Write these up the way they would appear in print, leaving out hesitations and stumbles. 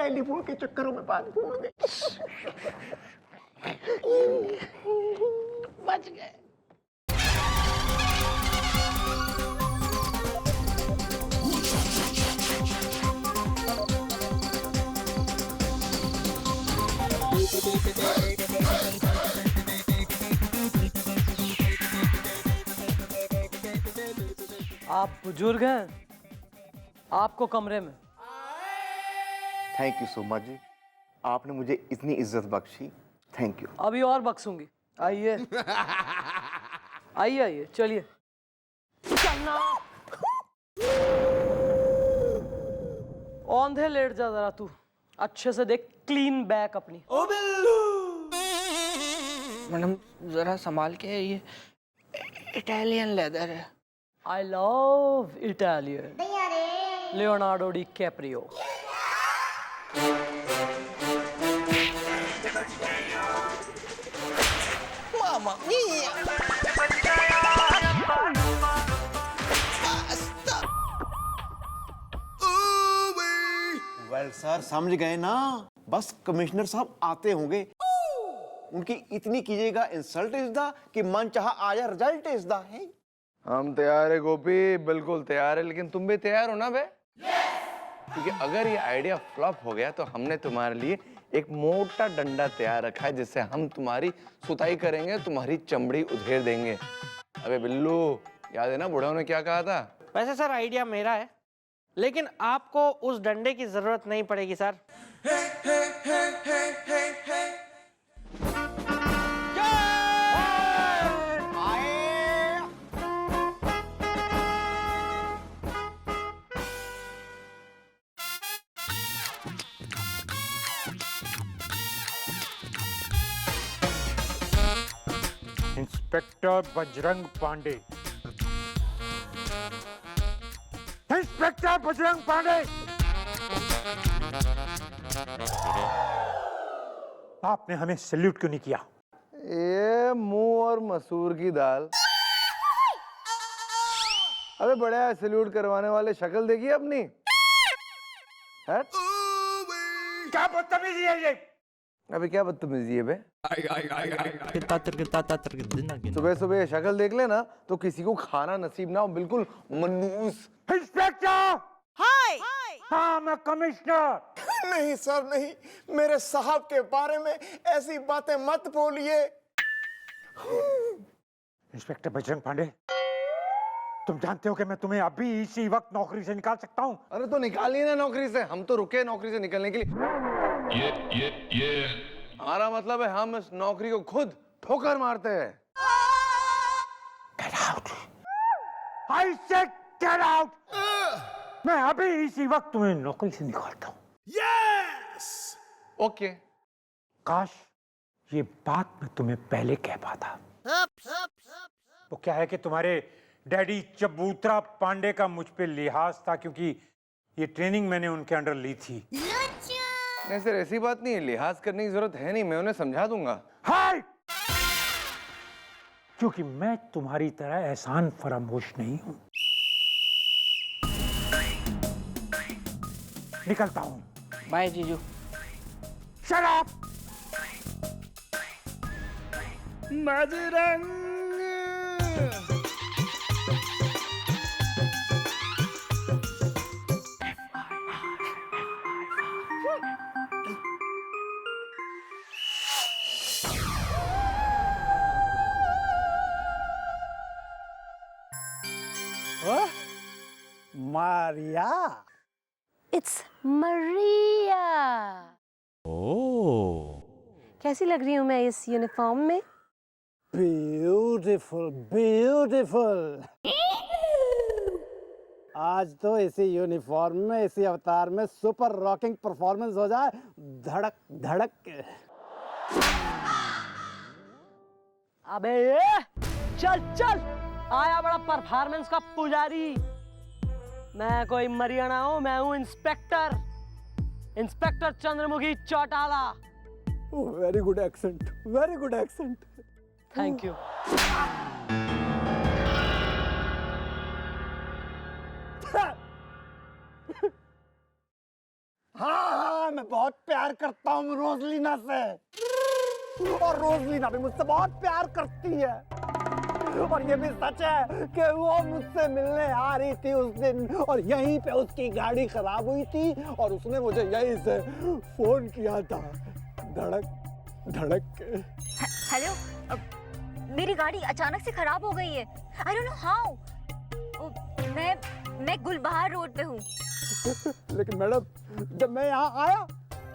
Telephone के चक्करों में बात भूल गए। बच गए। आप बुजुर्ग हैं, आपको कमरे में। थैंक यू सो मच जी, आपने मुझे इतनी इज्जत बख्शी। Thank you. अभी और बख्शूंगी। आइए आइए आइए, चलिए चलना। औंधे लेट जा जरा, तू अच्छे से देख, क्लीन बैक अपनी। ओ बिल्लू। मैडम जरा संभाल के, ये इटालियन लेदर है। I love Italian. Leonardo DiCaprio. मामा मिया। वेल सर, समझ गए ना? बस कमिश्नर साहब आते होंगे, उनकी इतनी कीजिएगा इंसल्ट इज द कि मन चाहा आया रिजल्ट इज द है। हम तैयार है गोपी, बिल्कुल तैयार है, लेकिन तुम भी तैयार हो ना बे? क्योंकि अगर ये आइडिया फ्लॉप हो गया तो हमने तुम्हारे लिए एक मोटा डंडा तैयार रखा है, जिससे हम तुम्हारी सुताई करेंगे, तुम्हारी चमड़ी उधेड़ देंगे। अबे बिल्लू, याद है ना बुढ़ाओं ने क्या कहा था? वैसे सर आइडिया मेरा है, लेकिन आपको उस डंडे की जरूरत नहीं पड़ेगी sir. Inspector Bajrang Pandey. Inspector Bajrang Pandey, आपने हमें सैल्यूट क्यों नहीं किया? ये मुंह और मसूर की दाल। अबे बड़ा सैल्यूट करवाने वाले शक्ल देखिए अपनी। क्या बदतमीजी है ये? अबे क्या बदतमीजी है बे? सुबह सुबह शक्ल देख लेना तो किसी को खाना नसीब ना हो, बिल्कुल मनूस। इंस्पेक्टर। हाय। हाँ, मैं कमिश्नर। नहीं सर नहीं, मेरे साहब के बारे में ऐसी बातें मत बोलिए। इंस्पेक्टर बजरंग पांडे, तुम जानते हो कि मैं तुम्हें अभी इसी वक्त नौकरी से निकाल सकता हूँ। अरे तो निकालिए ना नौकरी से, हम तो रुके नौकरी से निकलने के लिए। ये हमारा मतलब है हम इस नौकरी को खुद ठोकर मारते हैं। Get out! I said get out! मैं अभी इसी वक्त तुम्हें नौकरी से निकालता हूँ। Yes! ओके। काश ये बात मैं तुम्हें पहले कह पाता। तो क्या है कि तुम्हारे डैडी चबूतरा पांडे का मुझ पे लिहाज था, क्योंकि ये ट्रेनिंग मैंने उनके अंडर ली थी। नहीं सर, ऐसी बात नहीं है, लिहाज करने की जरूरत है नहीं, मैं उन्हें समझा दूंगा। हाय! क्योंकि मैं तुम्हारी तरह एहसान फरामोश नहीं हूं। निकलता हूं। बाय जीजू। Shut up! Bajrang. Maria. It's Maria. Oh, कैसी लग रही हूँ मैं इस यूनिफॉर्म में? Beautiful beautiful. आज तो इसी यूनिफॉर्म में, इसी अवतार में सुपर रॉकिंग परफॉर्मेंस हो जाए, धड़क धड़क के। अबे चल चल, आया बड़ा परफॉर्मेंस का पुजारी। मैं कोई मरियाना हूं, मैं हूं inspector, inspector Chandramukhi Chautala. Very good accent, very good accent. Thank you. हाँ, मैं बहुत प्यार करता हूँ रोजलीना से, और रोजलीना भी मुझसे बहुत प्यार करती है। और ये भी सच है कि वो मुझसे मिलने आ रही थी उस दिन, और यहीं पे उसकी गाड़ी खराब हुई थी, और उसने मुझे यहीं से फोन किया था, धड़क धड़क के। हेलो, मेरी गाड़ी अचानक से खराब हो गई है। I don't know how. मैं गुलबहार रोड पे हूँ। लेकिन मैडम, जब मैं यहाँ आया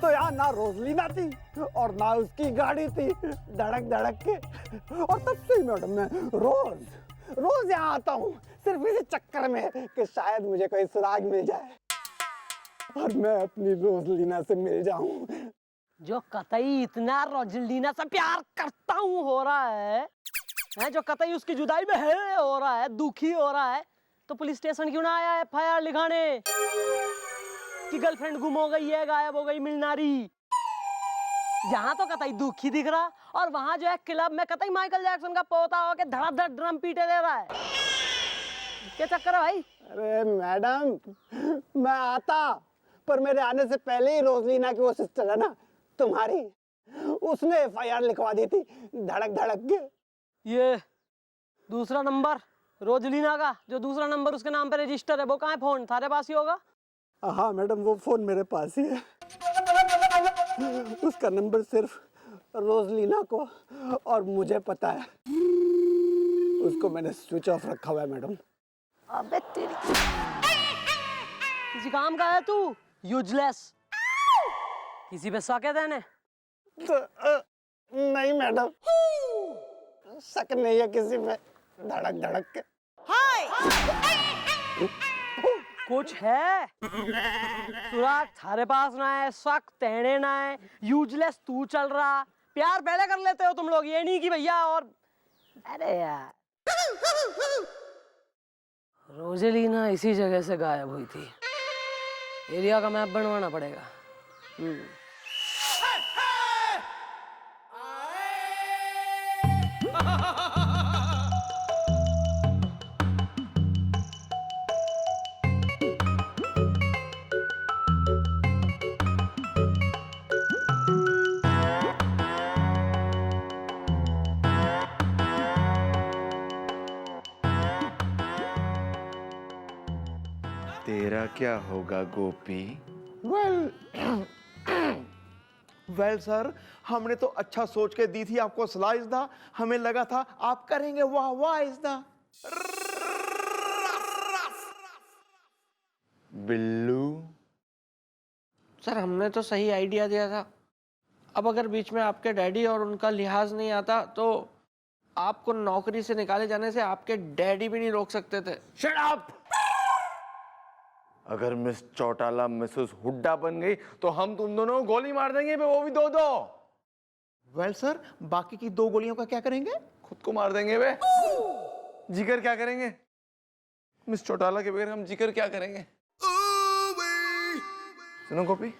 तो यहाँ ना रोजलीना थी और ना उसकी गाड़ी थी, धड़क धड़क के। और तब से ही मैडम मैं रोज यहाँ आता हूँ, सिर्फ इसी चक्कर में कि शायद मुझे कोई सुराग मिल जाए और मैं अपनी रोजलीना से मिल जाऊँ। जो कतई इतना रोजलीना से प्यार करता हूँ हो रहा है, जो कतई उसकी जुदाई में है हो रहा है, दुखी हो रहा है, तो पुलिस स्टेशन क्यों ना आया एफआईआर लिखाने कि गर्लफ्रेंड गुम हो गई है, गायब हो गई, मिलना रही। यहाँ तो कतई दुखी दिख रहा, और वहां जो है क्लब में कतई माइकल जैक्सन का पोता होके धड़ाधड़ ड्रम पीटे दे रहा है। क्या चक्कर है भाई? अरे मैडम, मैं आता, पर मेरे आने से पहले ही रोजलीना की वो सिस्टर है ना तुम्हारी, उसने एफआईआर लिखवा दी थी, धड़क धड़क के। ये दूसरा नंबर रोजलीना का, जो दूसरा नंबर उसके नाम पे रजिस्टर है, वो कहाँ है? फोन थारे पास ही होगा। हाँ मैडम, वो फोन मेरे पास ही है। उसका नंबर सिर्फ रोजलीना को और मुझे पता है। उसको मैंने स्विच ऑफ रखा हुआ है मैडम। अबे तेरी किसी काम का है तू? यूजलेस। किसी पे शक है तेने? नहीं मैडम, शक नहीं है किसी पे, धड़क धड़क के। कुछ है? सुराग थारे पास ना है, शक तेने ना है, यूजलेस तू चल रहा। प्यार पहले कर लेते हो तुम लोग, ये नहीं कि भैया। और अरे यार, रोजेलिना इसी जगह से गायब हुई थी। एरिया का मैप बनवाना पड़ेगा। तेरा क्या होगा गोपी? वेल सर, हमने तो अच्छा सोच के दी थी आपको सलाह इज़्दा। हमें लगा था आप करेंगे वाह वाह इज़्दा। बिल्लू, सर हमने तो सही आइडिया दिया था। अब अगर बीच में आपके डैडी और उनका लिहाज नहीं आता तो आपको नौकरी से निकाले जाने से आपके डैडी भी नहीं रोक सकते थे। Shut up! अगर मिस चौटाला मिसेस हुड्डा बन गई तो हम तुम दोनों को गोली मार देंगे, वो भी दो दो। वेल सर, बाकी की 2 गोलियों का क्या करेंगे? खुद को मार देंगे बे। जिगर क्या करेंगे? मिस चौटाला के बगैर हम जिगर क्या करेंगे? सुनो गोपी,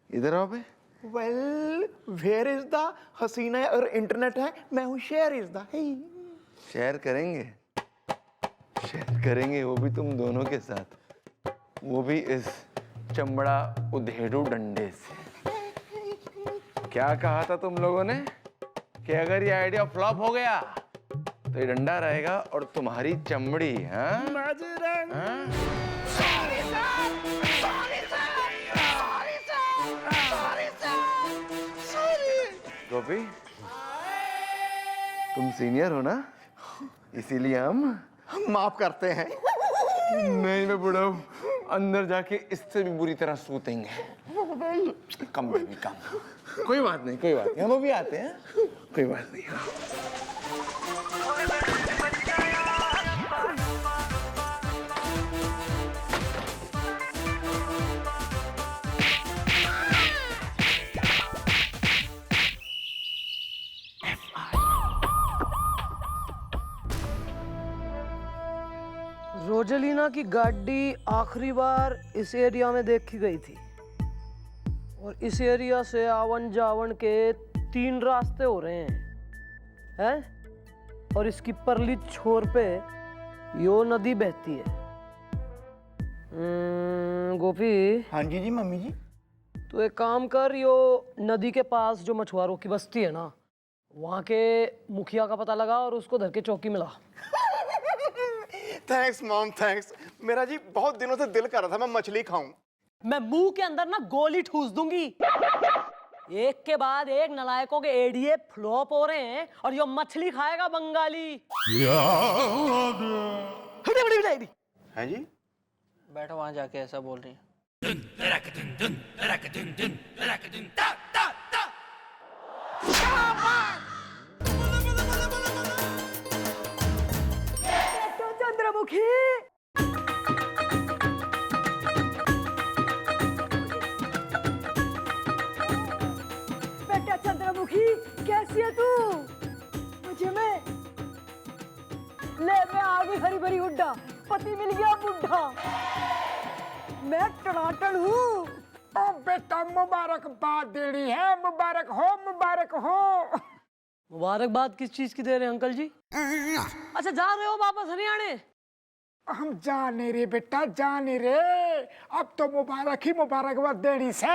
इधर आओ बे। वेल, वेयर इज द हसीना और इंटरनेट है, मैं हूँ शेयर इज द। शेयर करेंगे, शेयर करेंगे, वो भी तुम दोनों के साथ, वो भी इस चमड़ा उधेड़ू डंडे से। क्या कहा था तुम लोगों ने कि अगर ये आइडिया फ्लॉप हो गया तो ये डंडा रहेगा और तुम्हारी चमड़ी। हाँ? गोपी, तुम सीनियर हो ना, इसीलिए हम माफ करते हैं। नहीं, मैं बुढ़ा हूँ, अंदर जाके इससे भी बुरी तरह सूतेंगे। कम बेबी कम। कोई बात नहीं, कोई बात नहीं, हम अभी आते हैं, कोई बात नहीं। रोजेलिना की गाड़ी आखिरी बार इस एरिया में देखी गई थी, और इस एरिया से आवन जावन के 3 रास्ते हो रहे हैं, और इसकी परली छोर पे यो नदी बहती है। गोपी, हाँ जी जी मम्मी जी। तो एक काम कर, यो नदी के पास जो मछुआरों की बस्ती है ना, वहाँ के मुखिया का पता लगा और उसको धर के चौकी मिला। Thanks mom, thanks. मेरा जी बहुत दिनों से दिल कर रहा था मैं मछली खाऊं। मैं मुंह के अंदर ना गोली ठूस दूंगी। एक के बाद एक नलायकों के एडीए फ्लॉप हो रहे हैं और यो मछली खाएगा बंगाली। हैं जी? बैठो वहां जाके, ऐसा बोल रही है। चंद्रमुखी, बेटा चंद्रमुखी, कैसी है तू? मुझे में ले, मैं आ गई हरी भरी हुड्डा, पति मिल गया बुढ़ा, मैं टनाटन हूँ। ओ बेटा मुबारकबाद देनी है, मुबारक हो, मुबारक हो। मुबारकबाद किस चीज की दे रहे हैं अंकल जी? अच्छा, जा रहे हो वापस हरियाणा? हम जाने रे बेटा, जाने रे, अब तो मुबारक ही मुबारकबाद देनी से।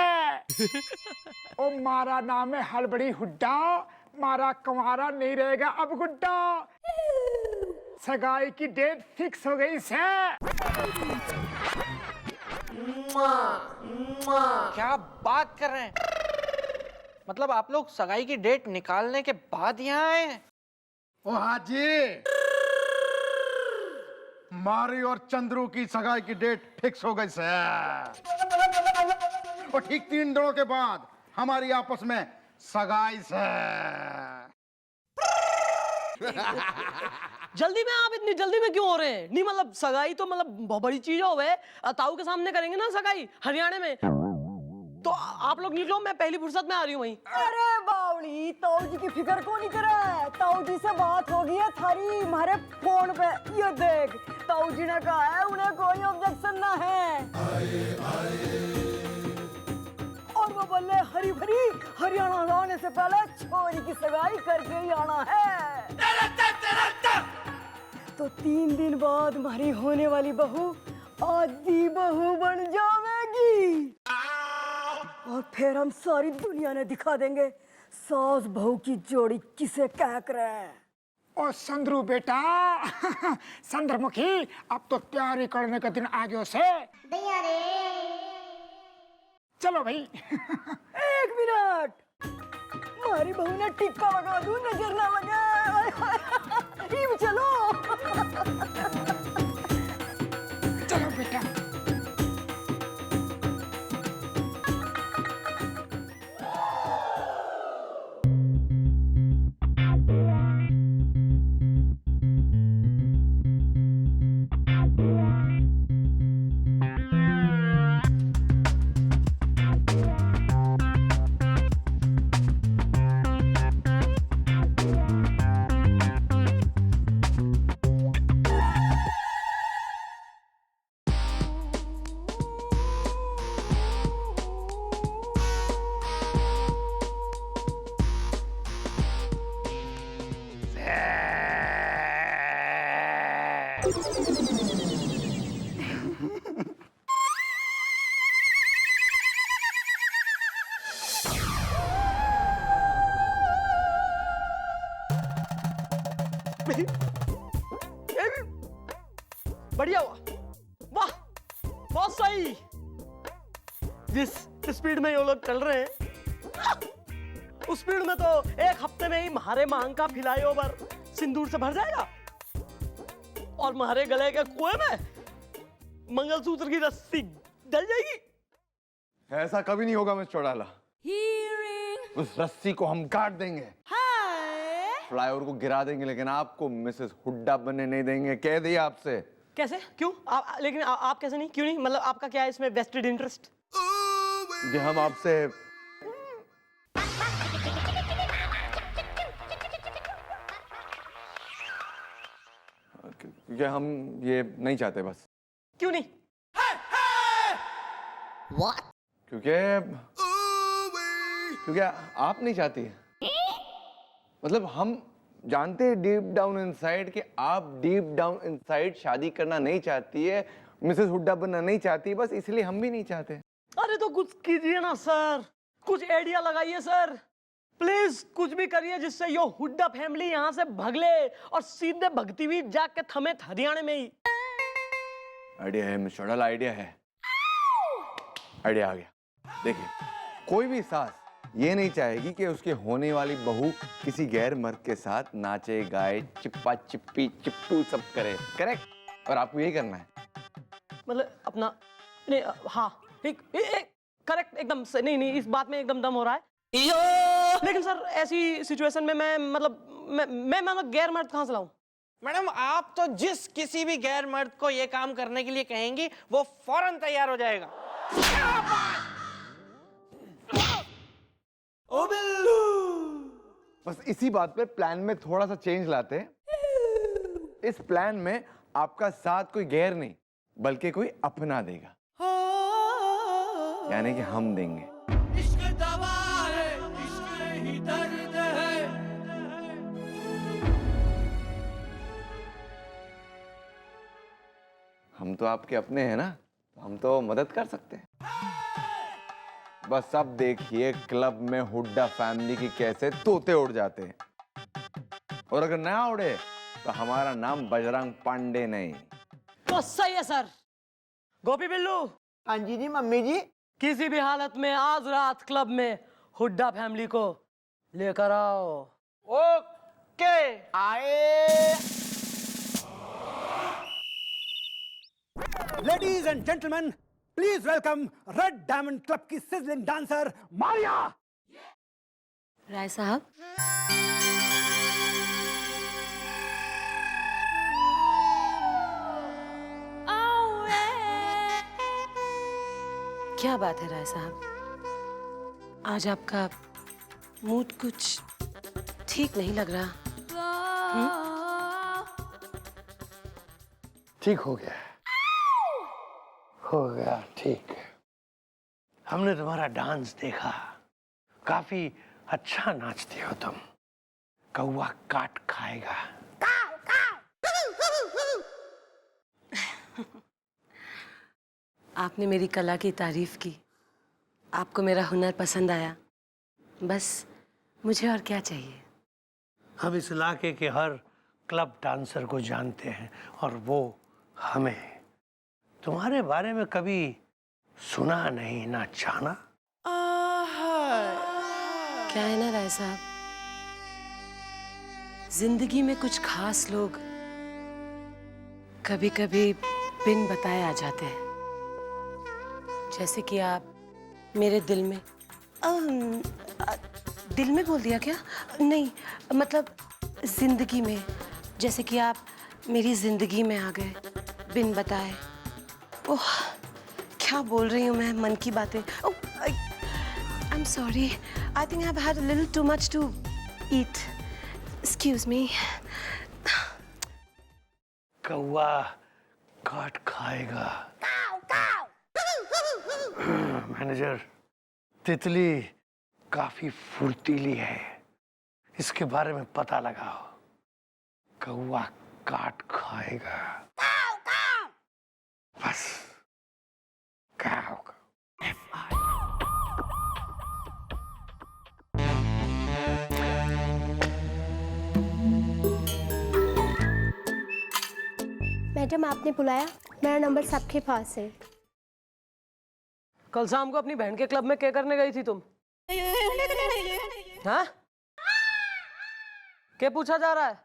ओ मारा नाम है हलबड़ी हुड्डा, मारा कुंवारा नहीं रहेगा अब गुड्डा, सगाई की डेट फिक्स हो गई से। क्या बात कर रहे हैं? मतलब आप लोग सगाई की डेट निकालने के बाद यहाँ आए हैं? ओ हाजी, मारी और चंद्रू की सगाई की डेट फिक्स हो गई से। और ठीक 3 दिनों के बाद हमारी आपस में सगाई से। जल्दी में? आप इतनी जल्दी में क्यों हो रहे हैं? नहीं मतलब सगाई तो मतलब बहुत बड़ी चीज हो गए, ताऊ के सामने करेंगे ना सगाई हरियाणा में, तो आप लोग निकलो, मैं पहली फुर्सत में आ रही हूँ वहीं। अरे बावली, ताऊ जी की फिक्र को नहीं करे, ताऊ जी से बात होगी है थारी हमारे फोन पे, ये देख ताऊ जी ने कहा है उन्हें कोई ऑब्जेक्शन ना है। और वो बोले हरी भरी हरियाणा जाने से पहले छोरी की सगाई करके ही आना है। तो 3 दिन बाद हमारी होने वाली बहू आदि बहू बन जाएगी और फिर हम सारी दुनिया ने दिखा देंगे सास बहू की जोड़ी किसे कह कर। ओ संद्रू बेटा, चंद्रमुखी, अब तो तैयारी करने का दिन आ गया से। चलो भाई। 1 मिनट, हमारी बहू ने टिक्का लगा दूं, नजर ना लगे। चलो चलो बेटा। बढ़िया हुआ, वाह बहुत सही। जिस स्पीड में ये लोग चल रहे हैं, उस स्पीड में तो 1 हफ्ते में ही म्हारे मांग का फ्लाईओवर सिंदूर से भर जाएगा और म्हारे गले के कुएं में मंगलसूत्र की रस्सी डल जाएगी। ऐसा कभी नहीं होगा मिस चौड़ाला। उस रस्सी को हम काट देंगे, फ्लाईओवर को गिरा देंगे, लेकिन आपको मिसेस हुड्डा बनने नहीं देंगे। कह दिया आपसे। कैसे? क्यों? लेकिन आप कैसे नहीं? क्यों नहीं? मतलब आपका क्या है इसमें वेस्टेड इंटरेस्ट? ये हम आपसे हम ये नहीं चाहते बस। क्यों नहीं? क्योंकि आप नहीं चाहती। मतलब हम जानते हैं डीप डाउन इनसाइड कि आप डीप डाउन इनसाइड शादी करना नहीं चाहती है, मिसेस हुड्डा बनना नहीं चाहती, बस इसलिए हम भी नहीं चाहते। अरे तो कुछ कीजिए ना सर, कुछ आइडिया लगाइए सर, प्लीज कुछ भी करिए जिससे यो हुड्डा फैमिली यहाँ से भग ले और सीधे भगती हुई जाके थमे हरियाणा में ही। आइडिया है मिस्टर अडल, आइडिया है, आइडिया आ गया। देखिए, कोई भी सास ये नहीं चाहेगी कि उसके होने वाली बहू किसी गैर मर्द के साथ नाचे गाए, चिप्पा चिप्पी चिप्पू सब करे, करेक्ट? और आपको यही करना है। मतलब अपना नहीं, हाँ ठीक, करेक्ट, एकदम नहीं, इस बात में एकदम दम हो रहा है। लेकिन सर ऐसी सिचुएशन में मैं मतलब गैर मर्द कहाँ से लाऊं? मैडम, आप तो जिस किसी भी गैर मर्द को ये काम करने के लिए कहेंगी वो फौरन तैयार हो जाएगा। ओ बिल्लू, बस इसी बात पे प्लान में थोड़ा सा चेंज लाते हैं। इस प्लान में आपका साथ कोई गैर नहीं बल्कि कोई अपना देगा, यानी कि हम देंगे। इश्क दवा है, इश्क ही दर्द है। हम तो आपके अपने हैं ना, हम तो मदद कर सकते हैं। बस अब देखिए क्लब में हुड्डा फैमिली की कैसे तोते उड़ जाते हैं, और अगर ना उड़े तो हमारा नाम बजरंग पांडे नहीं। तो सही है सर। गोपी बिल्लू, हाँ जी जी मम्मी जी। किसी भी हालत में आज रात क्लब में हुड्डा फैमिली को लेकर आओ। ओके, आए। Ladies and gentleman, please welcome red diamond club की सिजलिंग डांसर मारिया। राय साहब, क्या बात है राय साहब, आज आपका मूड कुछ ठीक नहीं लग रहा। ठीक हो गया ठीक। हमने तुम्हारा डांस देखा, काफी अच्छा नाचते हो तुम। कौवा काट खाएगा। आपने मेरी कला की तारीफ की, आपको मेरा हुनर पसंद आया, बस मुझे और क्या चाहिए। हम इस इलाके के हर क्लब डांसर को जानते हैं और वो हमें। तुम्हारे बारे में कभी सुना नहीं ना जाना। क्या है ना राय साहब, जिंदगी में कुछ खास लोग कभी कभी बिन बताए आ जाते हैं, जैसे कि आप मेरे दिल में। दिल में बोल दिया क्या? नहीं, मतलब जिंदगी में, जैसे कि आप मेरी जिंदगी में आ गए बिन बताए। ओह, क्या बोल रही हूँ मैं, मन की बातें। Oh, I am sorry, I think I have had a little too much to eat, excuse me. कौवा काट खाएगा। मैनेजर, तितली काफी फुर्तीली है, इसके बारे में पता लगाओ। कौवा काट खाएगा। बस क्या होगा? मैडम, आपने बुलाया? मेरा नंबर सबके पास है। कल शाम को अपनी बहन के क्लब में क्या करने गई थी तुम? हाँ? क्या पूछा जा रहा है?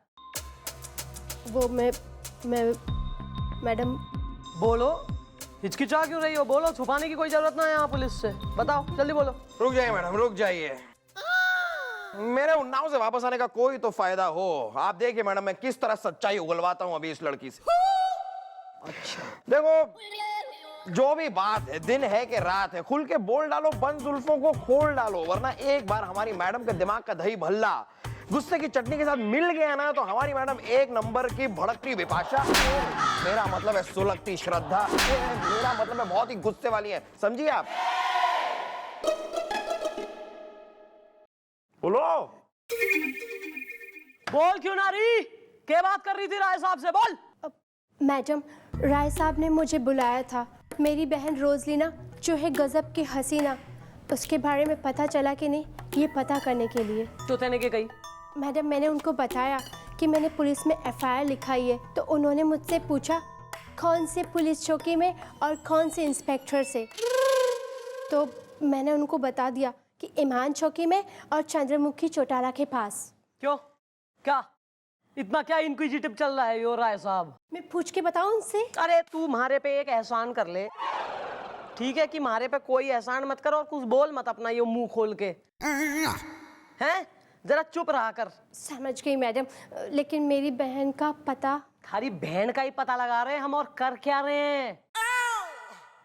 वो मैं मैडम। बोलो, हिचकिचा क्यों रही हो? बोलो, छुपाने की कोई जरूरत ना है यहाँ पुलिस से। बताओ, जल्दी बोलो। रुक जाइए मैडम, रुक जाइए। मेरे उन्नाव से वापस आने का कोई तो फायदा हो। आप देखिए मैडम, मैं किस तरह सच्चाई उगलवाता हूँ अभी इस लड़की से। अच्छा, देखो, जो भी बात है, दिन है कि रात है, खुल के बोल डालो, बंद जुल्फों को खोल डालो, वरना एक बार हमारी मैडम के दिमाग का दही भल्ला गुस्से की चटनी के साथ मिल गया ना, तो हमारी मैडम एक नंबर की भड़कती विपाशा, मेरा मतलब है सुलगती श्रद्धा, मेरा मतलब है बहुत ही गुस्से वाली है, समझिए आप। बोलो। बोल क्यों ना रही? क्या बात कर रही थी राय साहब से? बोल। मैडम, राय साहब ने मुझे बुलाया था। मेरी बहन रोजलीना जो है गजब की हसीना, उसके बारे में पता चला कि नहीं, ये पता करने के लिए। चौथे ने क्या कही? मैडम, मैंने उनको बताया कि मैंने पुलिस में एफआईआर लिखाई है, तो उन्होंने मुझसे पूछा कौन से पुलिस चौकी में और कौन से इंस्पेक्टर से। तो मैंने उनको बता दिया कि ईमान चौकी में और चंद्रमुखी चौटाला के पास। क्यों? क्या इतना क्या इंक्विजिटिव चल रहा है यो राय साहब? मैं पूछ के बताऊं उनसे? अरे तू हमारे पे एक एहसान कर ले, ठीक है? कि हमारे पे कोई एहसान मत कर और कुछ बोल मत अपना ये मुंह खोल के, हैं? जरा चुप रहा कर। समझ गई मैडम, लेकिन मेरी बहन का पता। थारी बहन का ही पता लगा रहे हैं हम, और कर क्या रहे हैं?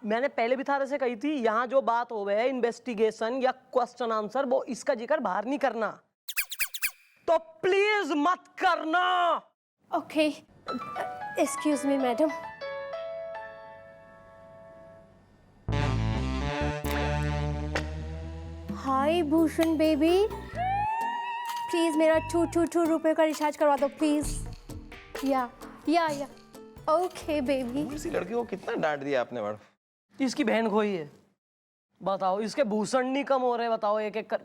मैंने पहले भी थारे से कही थी, यहाँ जो बात हो गई है इन्वेस्टिगेशन या क्वेश्चन आंसर, वो इसका जिक्र बाहर नहीं करना, तो प्लीज मत करना। Okay, excuse me madam. Hi Bhushan baby, please मेरा 222 रुपए का रिचार्ज करवा दो प्लीज। या ओके बेबी। इसी लड़की को कितना डांट दिया आपने मैडम? इसकी बहन खोई है, बताओ। इसके भूषण नहीं कम हो रहे, बताओ एक एक कर।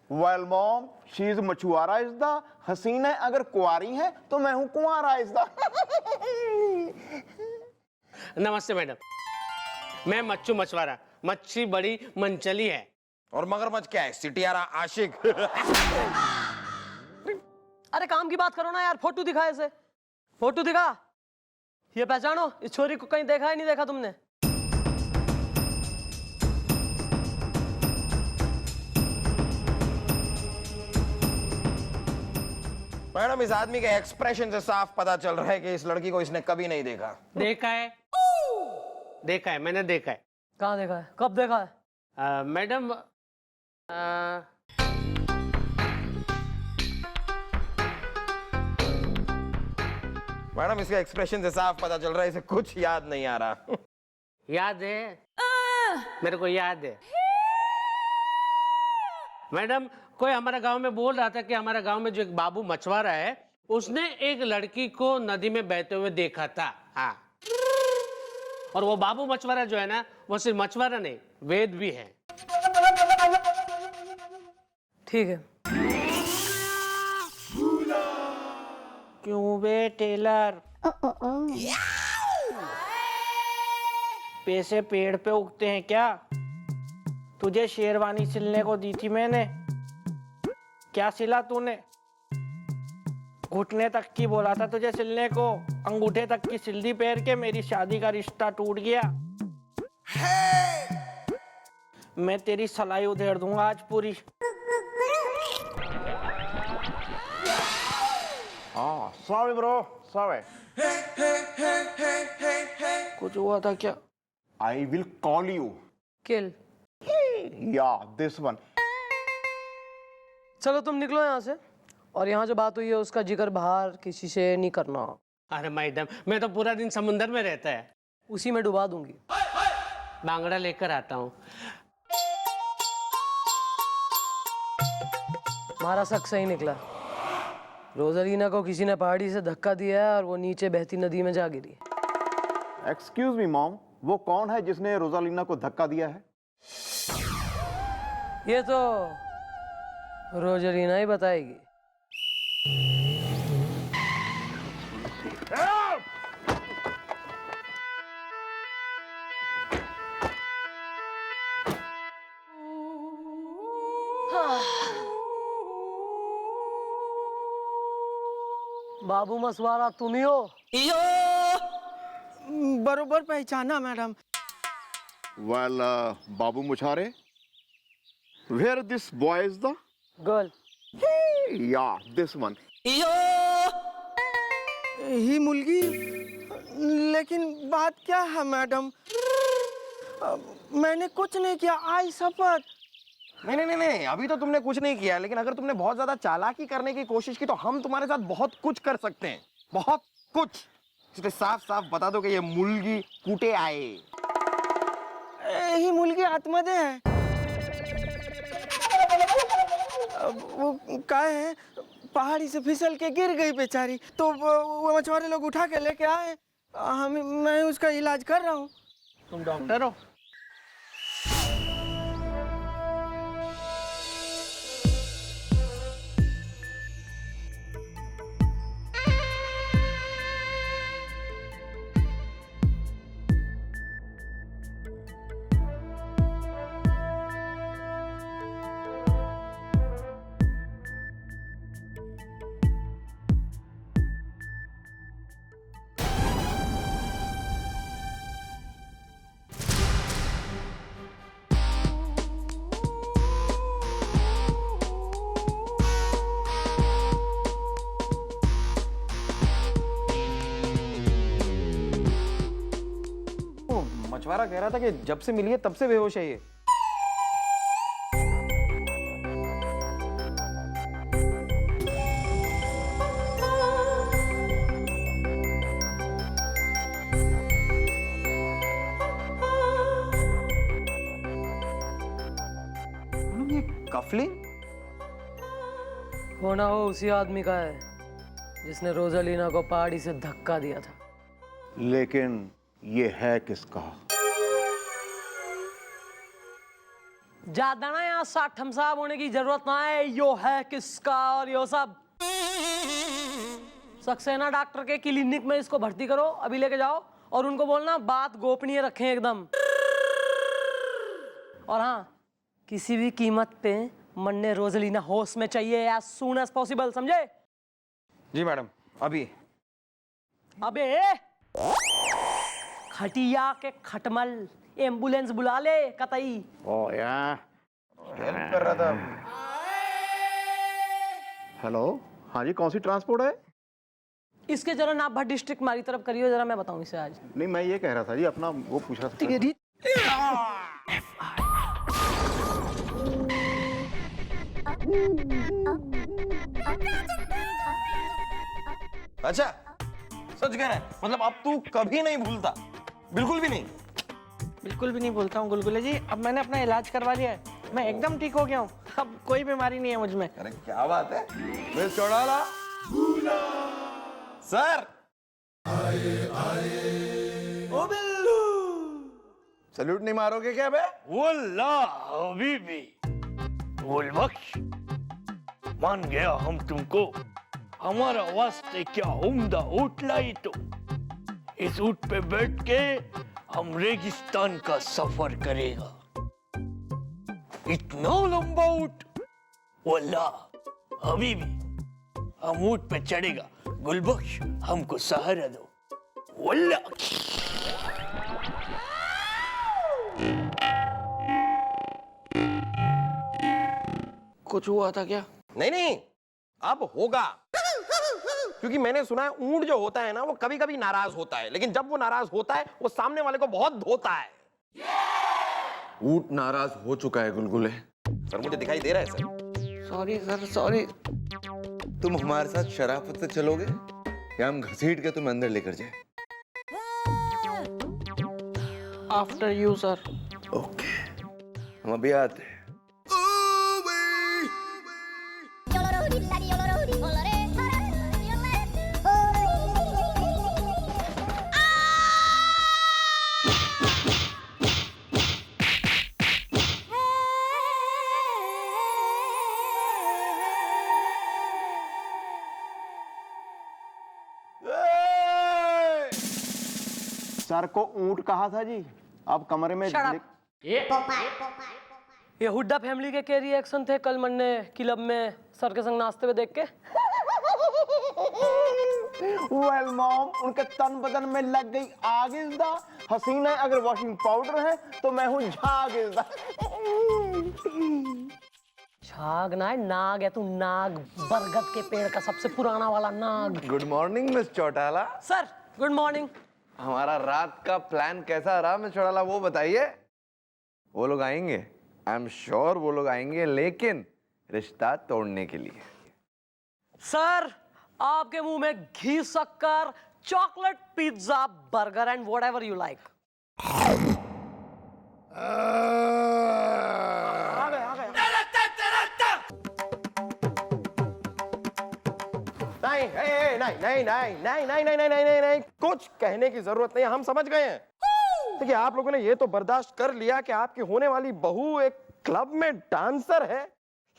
वेल मॉम, शी इज मछुआरा इज द हसीना। अगर कुंवारी है तो मैं हूं कुंवारा इज द। नमस्ते मैडम, मैं मच्छू मछुआरा। मच्छी बड़ी मनचली है। और मगरमच्छ क्या है? सिटियारा आशिक। अरे काम की बात करो ना यार, फोटो दिखा इसे, फोटो दिखा। ये पहचानो इस छोरी को, कहीं देखा है नहीं देखा तुमने? मैडम, इस आदमी के एक्सप्रेशन से साफ पता चल रहा है कि इस लड़की को इसने कभी नहीं देखा। देखा है, देखा है, मैंने देखा है। कहाँ देखा है? कब देखा है? मैडम, मैडम, इसके एक्सप्रेशन से साफ पता चल रहा है इसे कुछ याद नहीं आ रहा। याद है, मेरे को याद है। मैडम, कोई हमारा गांव में बोल रहा था कि हमारा गांव में जो एक बाबू मछुआरा है, उसने एक लड़की को नदी में बहते हुए देखा था। हाँ, और वो बाबू मछुआरा जो है ना, वो सिर्फ मछुआरा नहीं, वेद भी है। ठीक है। क्यों बे टेलर, पैसे पेड़ पे उगते हैं क्या? तुझे शेरवानी सिलने को दी थी मैंने, क्या सिला तूने? घुटने तक की बोला था तुझे सिलने को, अंगूठे तक की सिल्दी पैर के मेरी शादी का रिश्ता टूट गया। मैं तेरी सलाई उधेड़ दूंगा आज पूरी। Sorry bro, sorry. कुछ हुआ था क्या? I will call you. Kill. या दिस वन। चलो तुम निकलो यहाँ से, और यहाँ जो बात हुई है उसका जिक्र बाहर किसी से नहीं करना। अरे मैडम, मैं तो पूरा दिन समुंदर में रहता है, उसी में डुबा दूंगी। बांगड़ा लेकर आता हूँ। हमारा शक सही निकला। रोजरीना को किसी ने पहाड़ी से धक्का दिया है और वो नीचे बहती नदी में जा गिरी। एक्सक्यूज मी मॉम, वो कौन है जिसने रोजालिना को धक्का दिया है? ये तो रोजरीना ही बताएगी। बाबू मछुआरा तुम ही हो? बरोबर पहचाना मैडम। वेल बाबू मछुआरे, where this boy is the girl? या दिस वन। ही मुलगी, लेकिन बात क्या है मैडम? मैंने कुछ नहीं किया, आई शपथ। नहीं, अभी तो तुमने कुछ नहीं किया, लेकिन अगर तुमने बहुत ज्यादा चालाकी करने की कोशिश की तो हम तुम्हारे साथ बहुत कुछ कर सकते हैं, बहुत कुछ सिर्फ साफ साफ बता दो कि ये मुलगी कुटे आए. ही मुलगी आतमध्ये आहे. वो काय है, पहाड़ी से फिसल के गिर गई बेचारी, तो वो मछुआरे लोग उठा के लेके आए. मैं उसका इलाज कर रहा हूँ. तुम डॉक्टर हो? मछुआरा कह रहा था कि जब से मिली है तब से बेहोश है ये. ये कफलिंग होना हो उसी आदमी का है जिसने रोजालीना को पहाड़ी से धक्का दिया था. लेकिन ये है किसका? ज्यादा ना यहाँ साठम साहब होने की जरूरत ना है. यो है किसका और यो सब सक्सेना डॉक्टर के क्लिनिक में इसको भर्ती करो. अभी लेके जाओ और उनको बोलना बात गोपनीय रखें एकदम. और हाँ, किसी भी कीमत पे मन्ने रोजलीना होश में चाहिए as soon as possible, समझे? जी मैडम. अभी अबे खटिया के खटमल, एम्बुलेंस बुला ले कतई. ओ यार हेल्प कर रहा था. हेलो, हाँ जी, कौन सी ट्रांसपोर्ट है? इसके जरा नाप भर डिस्ट्रिक्ट मारी तरफ करियो जरा, मैं बताऊं इसे आज. नहीं, मैं ये कह रहा था जी, अपना वो पूछ रहा था. अच्छा, सच कह रहा है? मतलब अब तू कभी नहीं भूलता? बिल्कुल भी नहीं? बिल्कुल भी नहीं भूलता हूँ गुलगुले जी. अब मैंने अपना इलाज करवा लिया है, मैं एकदम ठीक हो गया हूँ. अब कोई बीमारी नहीं है मुझ में. अरे क्या बात है मिस चौड़ाला. सर ओ बिल्लू, सल्यूट नहीं मारोगे क्या बे? वल्लाह हबीबी, गुलबख्श, मान गया हम तुमको. हमारा वास्ते क्या उम्दा ऊँट लाई तो. इस ऊँट पे बैठ के हम रेगिस्तान का सफर करेगा. इतना लंबा ऊँट, वल्लाह हबीबी, हम ऊँट पे चढ़ेगा. गुलबख्श, हमको सहारा दो. वल्लाह कुछ हुआ था क्या? नहीं नहीं, अब होगा. क्योंकि मैंने सुना है ऊंट जो होता है ना, वो कभी कभी नाराज होता है, लेकिन जब वो नाराज होता है वो सामने वाले को बहुत धोता है. ऊंट नाराज हो चुका है गुलगुले. सर मुझे दिखाई दे रहा है सर. Sorry sir, sorry. तुम हमारे साथ शराफत से चलोगे या हम घसीट के तुम्हें अंदर लेकर जाए? After you sir. ओके, हम अभी आते हैं. सर को ऊंट कहा था जी, आप कमरे में. ये हुड्डा फैमिली के क्या रिएक्शन थे कल मन्ने क्लब में सर के संग नाचते हुए देख के? वेल मॉम, उनके तन बदन में लग गई आग इस दा. हसीना अगर वॉशिंग पाउडर है तो मैं हूँ झाग इस दा. झाग ना है, नाग है तू. नाग, बरगद के पेड़ का सबसे पुराना वाला नाग. Good morning miss Chautala. Sir good morning. हमारा रात का प्लान कैसा रहा मिस चौटाला, वो बताइए. वो लोग आएंगे, आई एम श्योर वो लोग आएंगे, लेकिन रिश्ता तोड़ने के लिए. सर आपके मुंह में घी शक्कर chocolate, pizza, burger, and whatever you like. नहीं, कुछ कहने की जरूरत नहीं, हम समझ गए हैं। देखिए, आप लोगों ने ये तो बर्दाश्त कर लिया कि आपकी होने वाली बहू एक क्लब में डांसर है,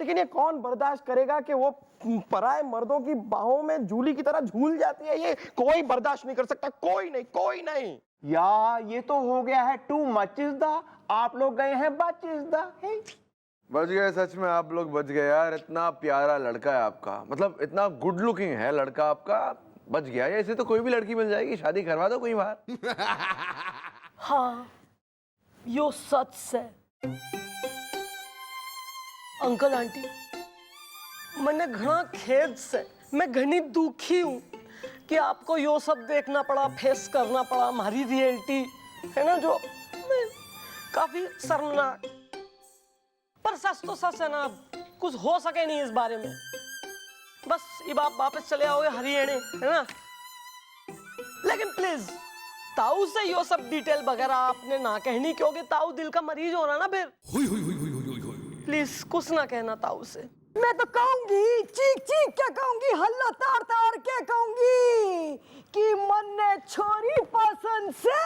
लेकिन ये कौन बर्दाश्त करेगा कि वो पराए मर्दों की बाहों में जूली की तरह झूल जाती है। ये कोई बर्दाश्त नहीं कर सकता, कोई नहीं। या ये तो हो गया है टू मच इज द, आप लोग गए हैं बच इज द। बच गए, सच में आप लोग बच गए यार। इतना प्यारा लड़का है आपका, मतलब इतना गुड लुकिंग है लड़का आपका, बच गया। ऐसे तो कोई भी लड़की मिल जाएगी, शादी करवा दो कोई बार। हाँ, यो सच है। अंकल आंटी, मैंने घना खेद से, मैं घनी दुखी हूँ कि आपको यो सब देखना पड़ा, फेस करना पड़ा। हमारी रियलिटी है ना जो काफी शर्मनाक, पर सच तो सच है ना, कुछ हो सके नहीं इस बारे में। बस अब आप वापस चले आओगे हरियाणा, है ना। लेकिन प्लीज ताऊ से यो सब डिटेल वगैरह आपने ना कहनी, क्योंकि ताऊ दिल का मरीज हो रहा ना फिर। प्लीज कुछ ना कहना ताऊ से। मैं तो कहूंगी, चीख चीख क्या कहूंगी, हल्ला तार तार क्या कहूंगी कि मन ने छोरी पसंद से।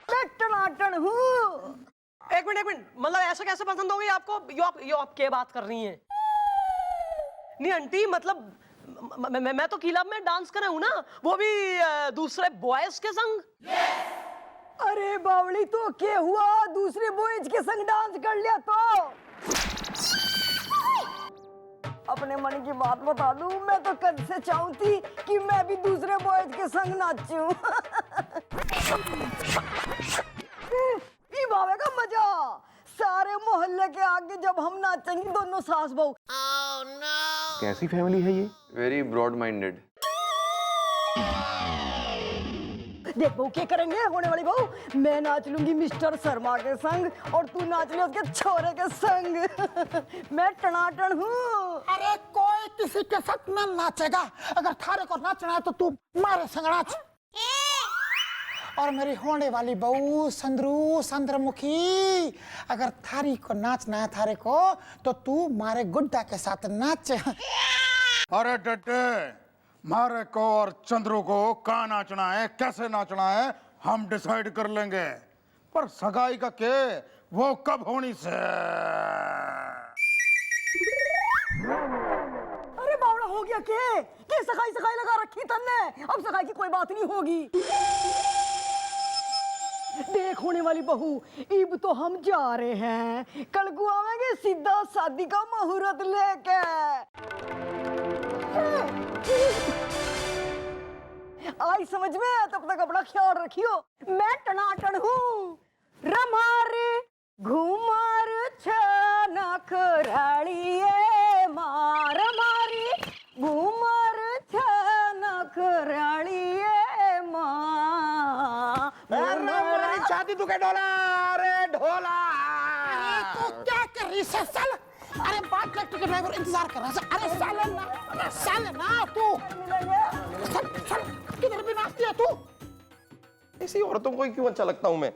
मैं टनाटन हूँ। एक मिनट, मतलब ऐसा कैसे पसंद हो गई आपको? यो आप क्या बात कर रही हैं? नहीं आंटी, मतलब मैं तो क्लब में डांस कर रहा हूँ ना, वो भी दूसरे बॉयज के संग। अरे बावली, तो क्या हुआ, दूसरे बॉयज के संग डांस कर लिया तो? अपने मन की बात बता दूं, मैं तो कद से चाहती कि मैं भी दूसरे बॉयज के संग नाचूं। बाबे का मजा, सारे मोहल्ले के आगे जब हम नाचेंगे दोनों सास बहू। कैसी फैमिली है ये? Very broad minded. देख बहू क्या करेंगे, होने वाली बहू, मैं नाच लूंगी मिस्टर शर्मा के संग और तू नाच ले उसके छोरे के संग। मैं टनाटन हूँ। अरे कोई किसी के साथ न नाचेगा, अगर थारे को नाचना है तो तू मारे संग नाच। और मेरी होने वाली बहू चंद्रमुखी, अगर थारी को नाचना है थारे को, तो तू मारे गुड्डा के साथ नाच। अरे डड्डे, मारे को और चंद्रू को कहाँ नाचना है, कैसे नाचना है, हम डिसाइड कर लेंगे, पर सगाई का के वो कब होनी से। अरे बावड़ा, हो गया के सगाई सगाई लगा रखी तन्ने, अब सगाई की कोई बात नहीं होगी। देख होने वाली बहू, इब तो हम जा रहे हैं, कल को आवेंगे सीधा शादी का मुहूर्त लेके। आई समझ में, तब तक अपना ख्याल रखियो। मैं टनाटन हूँ, रमारे घुमार छनक राड़िए मार मारी, घुमार छनक राड़िए माँ। छाती तू के ढोला, अरे ढोला। तू क्या कर रही है साल? अरे बात लगती के ड्राइवर इंतजार कर रहा है। अरे साले ना तू चल किधर भी नाचती है तू? ऐसी औरतों को क्यों अच्छा लगता हूँ मैं?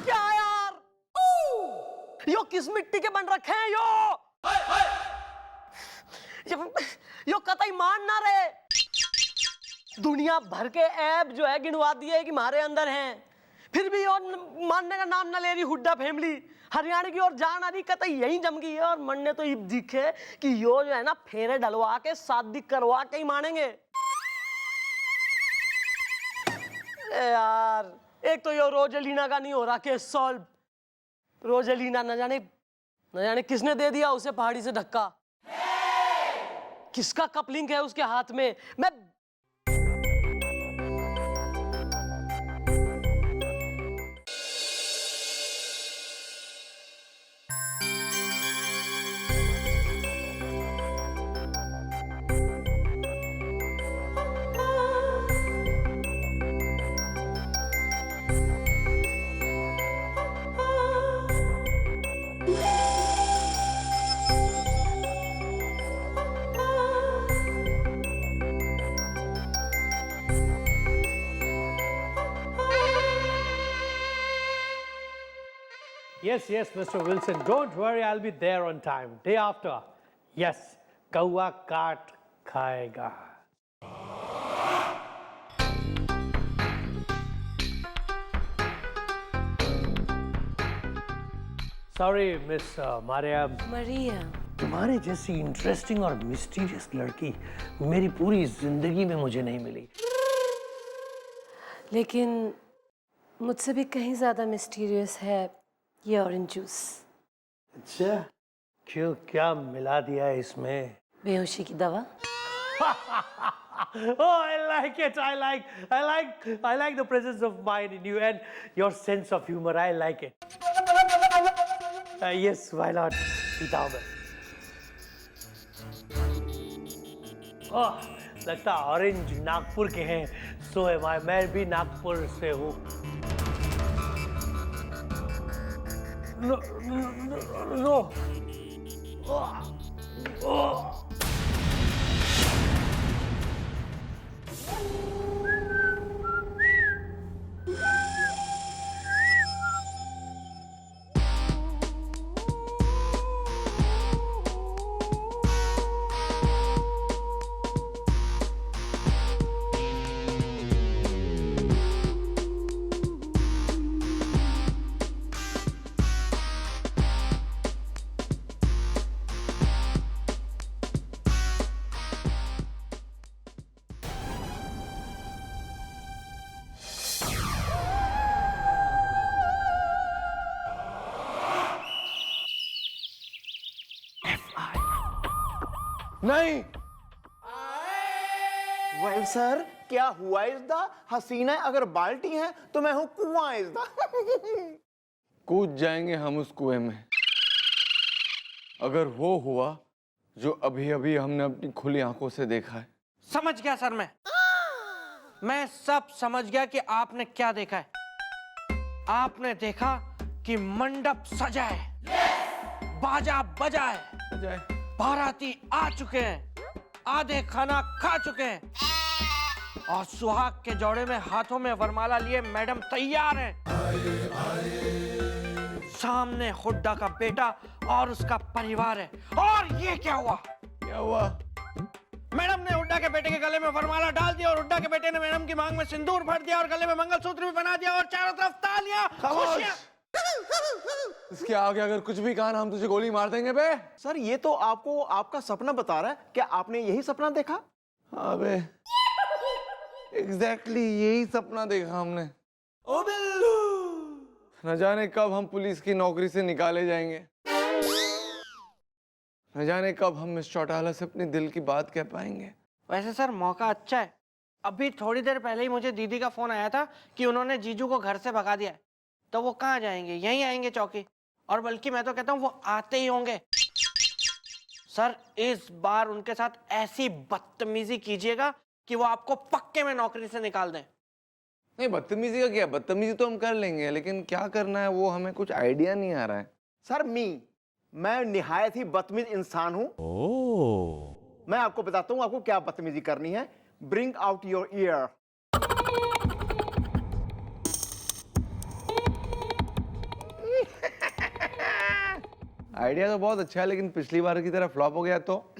क्या यार, यो किस मिट्टी के बन रखे हैं यो कतई मान ना रहे। दुनिया भर के ऐप जो है गिनवा दिए कि हमारे अंदर हैं, फिर भी और मानने का नाम ना ले रही। हुड्डा फैमिली हरियाणा की ओर जान आ रही, कतई यही जम गई है। और मन ने तो ये दिखे कि यो जो है ना फेरे डलवा के शादी करवा के ही मानेंगे। यार, एक तो यो रोजेलिना का नहीं हो रहा केस सॉल्व। रोजेलिना न जाने किसने दे दिया उसे पहाड़ी से धक्का, किसका कपलिंग है उसके हाथ में। मैं Yes, yes, Mr. Wilson. Don't worry, I'll be there on time. Day after. Yes, kaua kaat khayega. Sorry, Miss Maria. मरिया। तुम्हारे जैसी इंटरेस्टिंग और मिस्टीरियस लड़की मेरी पूरी जिंदगी में मुझे नहीं मिली। लेकिन मुझसे भी कहीं ज्यादा मिस्टीरियस है ये ऑरेंज जूस। अच्छा, क्यों, क्या मिला दिया है इसमें? बेहोशी की दवा। Oh, I like it. I like the presence of mind in you and your sense of humor. I like it. Yes, why not? पीता हूँ मैं। ओह, लगता ऑरेंज नागपुर के हैं। So am I. मैं भी नागपुर से हूँ। No, no. Oh. नहीं। वेल सर, क्या हुआ इज़दा? हसीना अगर बाल्टी है तो मैं हूं कुआं इज़दा। कूद जाएंगे हम उस कुएं में अगर वो हुआ जो अभी अभी हमने अपनी खुली आंखों से देखा है। समझ गया सर, मैं सब समझ गया कि आपने क्या देखा है। आपने देखा कि मंडप सजा है, बाजा बजा है, बाराती आ चुके हैं, आधे खाना खा चुके हैं और सुहाग के जोड़े में हाथों में वरमाला लिए मैडम तैयार हैं। सामने हुड्डा का बेटा और उसका परिवार है। और ये क्या हुआ? क्या हुआ? मैडम ने हुड्डा के बेटे के गले में वरमाला डाल दिया और हुड्डा के बेटे ने मैडम की मांग में सिंदूर भर दिया और गले में मंगलसूत्र भी बना दिया और चारों तरफ तालियां, खुशियां। इसके आगे अगर कुछ भी कहा ना हम तुझे गोली मार देंगे बे। सर, ये तो आपको आपका सपना बता रहा है। क्या आपने यही सपना देखा? हाँ बे, एग्जैक्टली यही सपना देखा हमने। ओ बिल्लू, न जाने कब हम पुलिस की नौकरी से निकाले जाएंगे, न जाने कब हम मिस चौटाला से अपनी दिल की बात कह पाएंगे। वैसे सर मौका अच्छा है। अभी थोड़ी देर पहले ही मुझे दीदी का फोन आया था कि उन्होंने जीजू को घर से भगा दिया है। तो वो कहाँ जाएंगे? यहीं आएंगे चौकी। और बल्कि मैं तो कहता हूँ वो आते ही होंगे। सर, इस बार उनके साथ ऐसी बदतमीजी कीजिएगा कि वो आपको पक्के में नौकरी से निकाल दें। नहीं, बदतमीजी का क्या, बदतमीजी तो हम कर लेंगे, लेकिन क्या करना है वो हमें कुछ आइडिया नहीं आ रहा है। सर, मैं निहायत ही बदतमीज इंसान हूं। मैं आपको बताता हूं आपको क्या बदतमीजी करनी है। Bring out your year. Idea तो बहुत अच्छा है, लेकिन पिछली बार की तरह फ्लॉप हो गया तो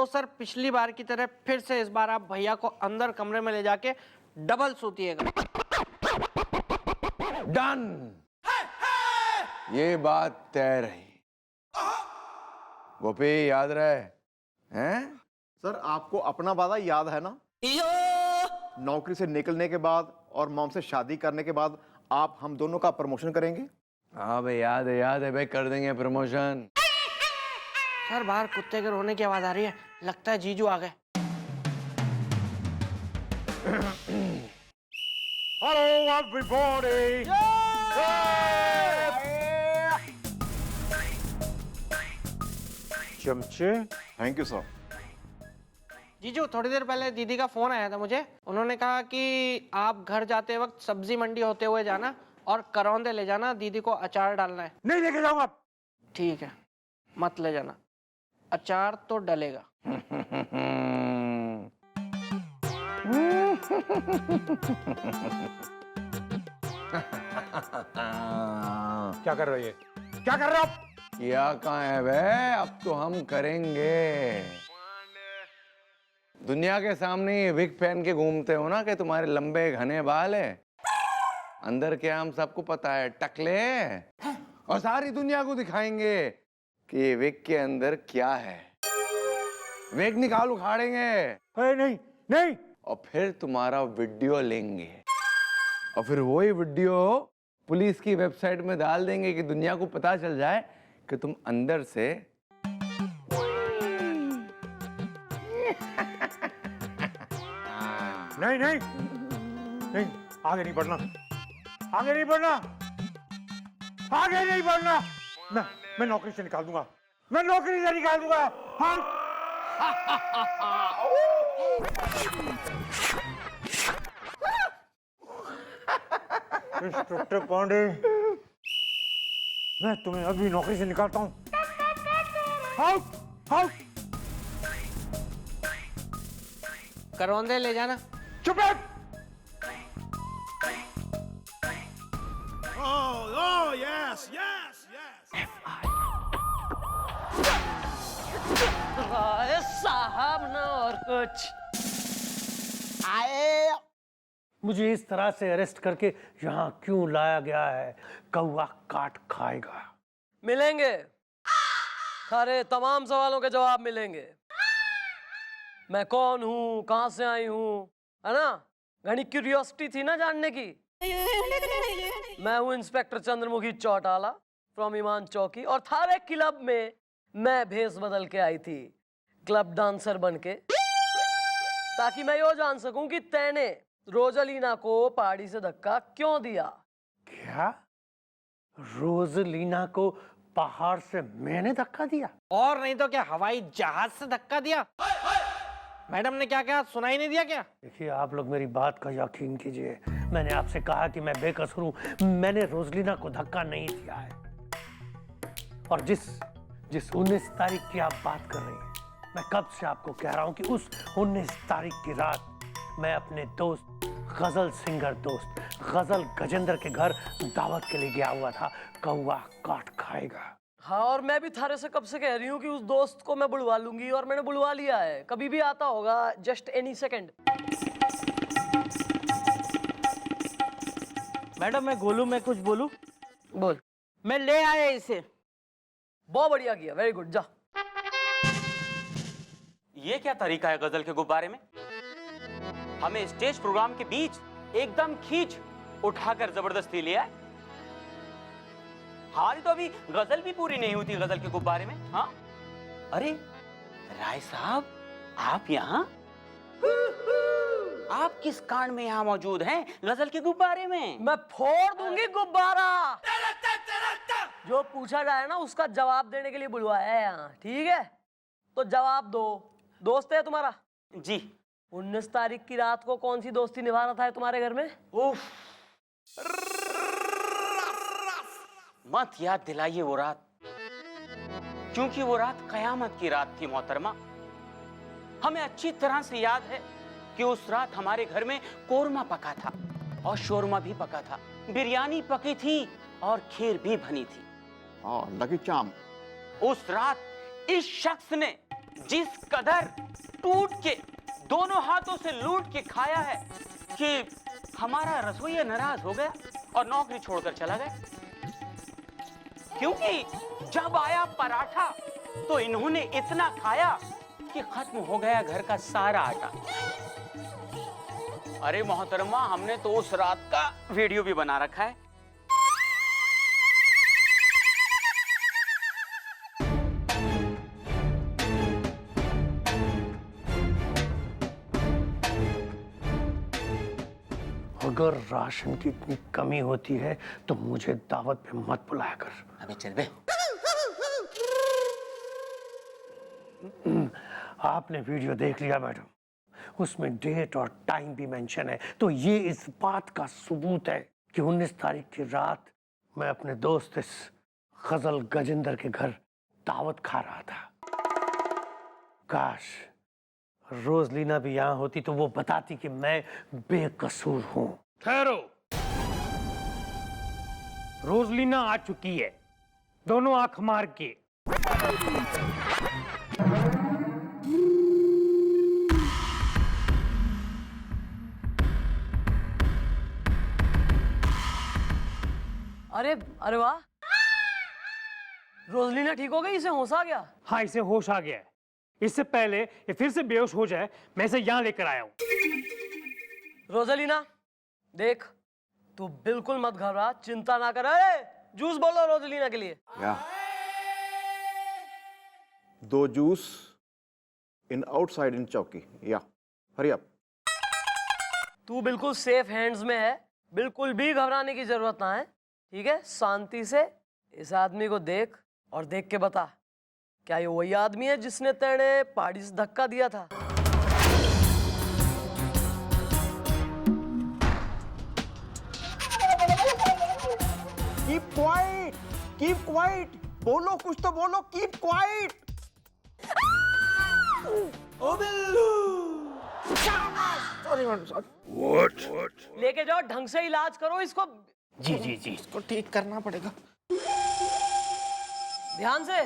सर पिछली बार की तरह फिर से इस बार आप भैया को अंदर कमरे में ले जाके डबल सूतिएगा। डन। ये बात तय रही। गोपी, याद रहे हैं? सर, आपको अपना वादा याद है ना? नौकरी से निकलने के बाद और मॉम से शादी करने के बाद आप हम दोनों का प्रमोशन करेंगे। हाँ भाई, याद है भाई, कर देंगे प्रमोशन। सर, बाहर कुत्ते के रोने की आवाज आ रही है। लगता है जीजू आ गए। Hello everybody. चमचे। Thank you sir. जीजू, थोड़ी देर पहले दीदी का फोन आया था मुझे। उन्होंने कहा कि आप घर जाते वक्त सब्जी मंडी होते हुए जाना और करौंदे ले जाना, दीदी को अचार डालना है। नहीं लेके जाऊंगा। ठीक है, मत ले जाना, अचार तो डलेगा। क्या कर रहे हो? क्या कर रहे हो आप? क्या कहाँ है बे? अब तो हम करेंगे। दुनिया के सामने ये विग पहन के घूमते हो ना कि तुम्हारे लंबे घने बाल है, अंदर क्या हम सबको पता है, टकले। और सारी दुनिया को दिखाएंगे कि ये विग के अंदर क्या है। विग निकाल उखाड़ेंगे। नहीं नहीं। और फिर तुम्हारा वीडियो लेंगे और फिर वही वीडियो पुलिस की वेबसाइट में डाल देंगे कि दुनिया को पता चल जाए कि तुम अंदर से नहीं नहीं नहीं, आगे नहीं बढ़ना, आगे नहीं बढ़ना, आगे नहीं बढ़ना। मैं नौकरी से निकाल दूंगा, मैं नौकरी से निकाल दूंगा। हाँ। इंस्पेक्टर पांडे, मैं तुम्हें अभी नौकरी से निकालता हूँ। Out out. करौंदे ले जाना। चुप है। Oh, yes, yes, yes. साहब ना और कुछ आए। मुझे इस तरह से अरेस्ट करके यहाँ क्यों लाया गया है? कौवा काट खाएगा। मिलेंगे, सारे तमाम सवालों के जवाब मिलेंगे। मैं कौन हूँ, कहाँ से आई हूँ, है ना? घनी क्यूरियोसिटी थी ना जानने की। मैं हूँ इंस्पेक्टर चंद्रमुखी चौटाला फ्रॉम ईमान चौकी, और थारे क्लब में मैं भेष बदल के आई थी, क्लब डांसर बन के, ताकि मैं यो जान सकूं कि तैने रोजलीना को पहाड़ी से धक्का क्यों दिया। क्या? रोजलीना को पहाड़ से मैंने धक्का दिया? और नहीं तो क्या, हवाई जहाज से धक्का दिया? मैडम ने क्या कहा, सुनाई नहीं दिया क्या? देखिए, आप लोग मेरी बात का यकीन कीजिए। मैंने आपसे कहा कि मैं बेकसूर हूं, मैंने रोजलीना को धक्का नहीं दिया है। और जिस 19 तारीख की आप बात कर रही हैं, मैं कब से आपको कह रहा हूं कि उस 19 तारीख की रात मैं अपने दोस्त, गजल सिंगर दोस्त गजल गजेंद्र के घर दावत के लिए गया हुआ था। कौवा काट खाएगा। हाँ, और मैं भी थारे से कब से कह रही हूँ कि उस दोस्त को मैं बुलवा लूंगी, और मैंने बुलवा लिया है। कभी भी आता होगा, जस्ट एनी सेकंड। मैडम मैं गोलू, मैं कुछ बोलूं? बोल। मैं ले आया इसे। बहुत बढ़िया किया, वेरी गुड, जा। ये क्या तरीका है गजल के गुब्बारे में? हमें स्टेज प्रोग्राम के बीच एकदम खींच उठाकर जबरदस्ती लिया है। हाल तो अभी गजल भी पूरी नहीं हुई थी गजल के गुब्बारे में। हाँ, अरे राय साहब, आप यहाँ? आप किस कांड में यहाँ मौजूद हैं गजल के गुब्बारे में? मैं फोड़ दूंगी गुब्बारा। जो पूछा जाए ना उसका जवाब देने के लिए बुलवाया है यहाँ, ठीक है? तो जवाब दो। दोस्त है तुम्हारा? जी। 19 तारीख की रात को कौन सी दोस्ती निभा रहा था तुम्हारे घर में? उफ, मत याद दिलाइए वो रात, क्योंकि वो रात कयामत की रात थी मोहतरमा। हमें अच्छी तरह से याद है कि उस रात हमारे घर में कोरमा पका था और शोरमा भी पका था, बिरयानी पकी थी और खीर भी बनी थी। लकी चाम। उस रात इस शख्स ने जिस कदर टूट के दोनों हाथों से लूट के खाया है कि हमारा रसोइया नाराज हो गया और नौकरी छोड़कर चला गया। क्योंकि जब आया पराठा तो इन्होंने इतना खाया कि खत्म हो गया घर का सारा आटा। अरे मोहतरमा, हमने तो उस रात का वीडियो भी बना रखा है। अगर राशन की इतनी कमी होती है तो मुझे दावत पे मत बुलाया कर। अबे चल बे। आपने वीडियो देख लिया मैडम, उसमें डेट और टाइम भी मेंशन है, तो ये इस बात का सबूत है कि 19 तारीख की रात मैं अपने दोस्त इस गजल गजेंद्र के घर दावत खा रहा था। काश रोजलीना भी यहाँ होती तो वो बताती कि मैं बेकसूर हूँ। ठहरो। रोजलिना आ चुकी है, दोनों आंख मार के। अरे अरे वाह, रोजलिना ठीक हो गई, इसे होश आ गया। हाँ, इसे होश आ गया है। इससे पहले ये फिर से बेहोश हो जाए, मैं इसे यहाँ लेकर आया हूँ। रोजलिना देख, तू बिल्कुल मत घबरा, चिंता ना कर। अरे जूस बोलो रोजलिना के लिए। या 2 जूस इन आउटसाइड इन चौकी। या हरी अप। तू बिल्कुल सेफ हैंड्स में है, बिल्कुल भी घबराने की जरूरत ना है। ठीक है, शांति से इस आदमी को देख और देख के बता, क्या ये वही आदमी है जिसने तेरे पहाड़ी से धक्का दिया था? कीप क्वाइट, कीप क्वाइट, बोलो कुछ तो बोलो, कीप क्वाइट। ओ Billu. Sorry madam, sorry. What? लेके जाओ, ढंग से इलाज करो इसको। जी जी जी, इसको ठीक करना पड़ेगा। ध्यान से।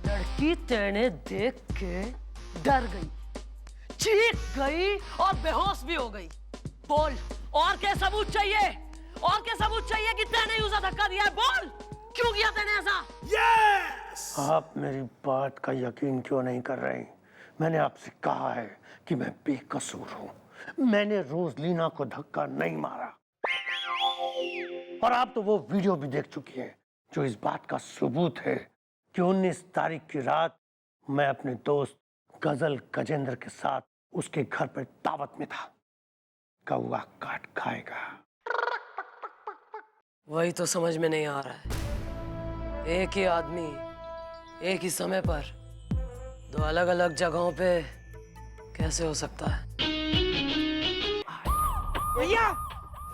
लड़की तेने देख के डर गई, चीख गई और बेहोश भी हो गई। बोल, और क्या सबूत चाहिए? और क्या सबूत चाहिए कि तेने उसे धक्का दिया है? बोल, क्यों किया तेने ऐसा? यस! आप मेरी बात का यकीन क्यों नहीं कर रहे? मैंने आपसे कहा है कि मैं बेकसूर हूँ। मैंने रोजलिना को धक्का नहीं मारा। और आप तो वो वीडियो भी देख चुकी हैं जो इस बात का सबूत है कि 19 तारीख की रात मैं अपने दोस्त गजल गजेंद्र के साथ उसके घर पर दावत में था। कौवा काट खाएगा। वही तो समझ में नहीं आ रहा है, एक ही आदमी एक ही समय पर 2 अलग अलग जगहों पे कैसे हो सकता है? भैया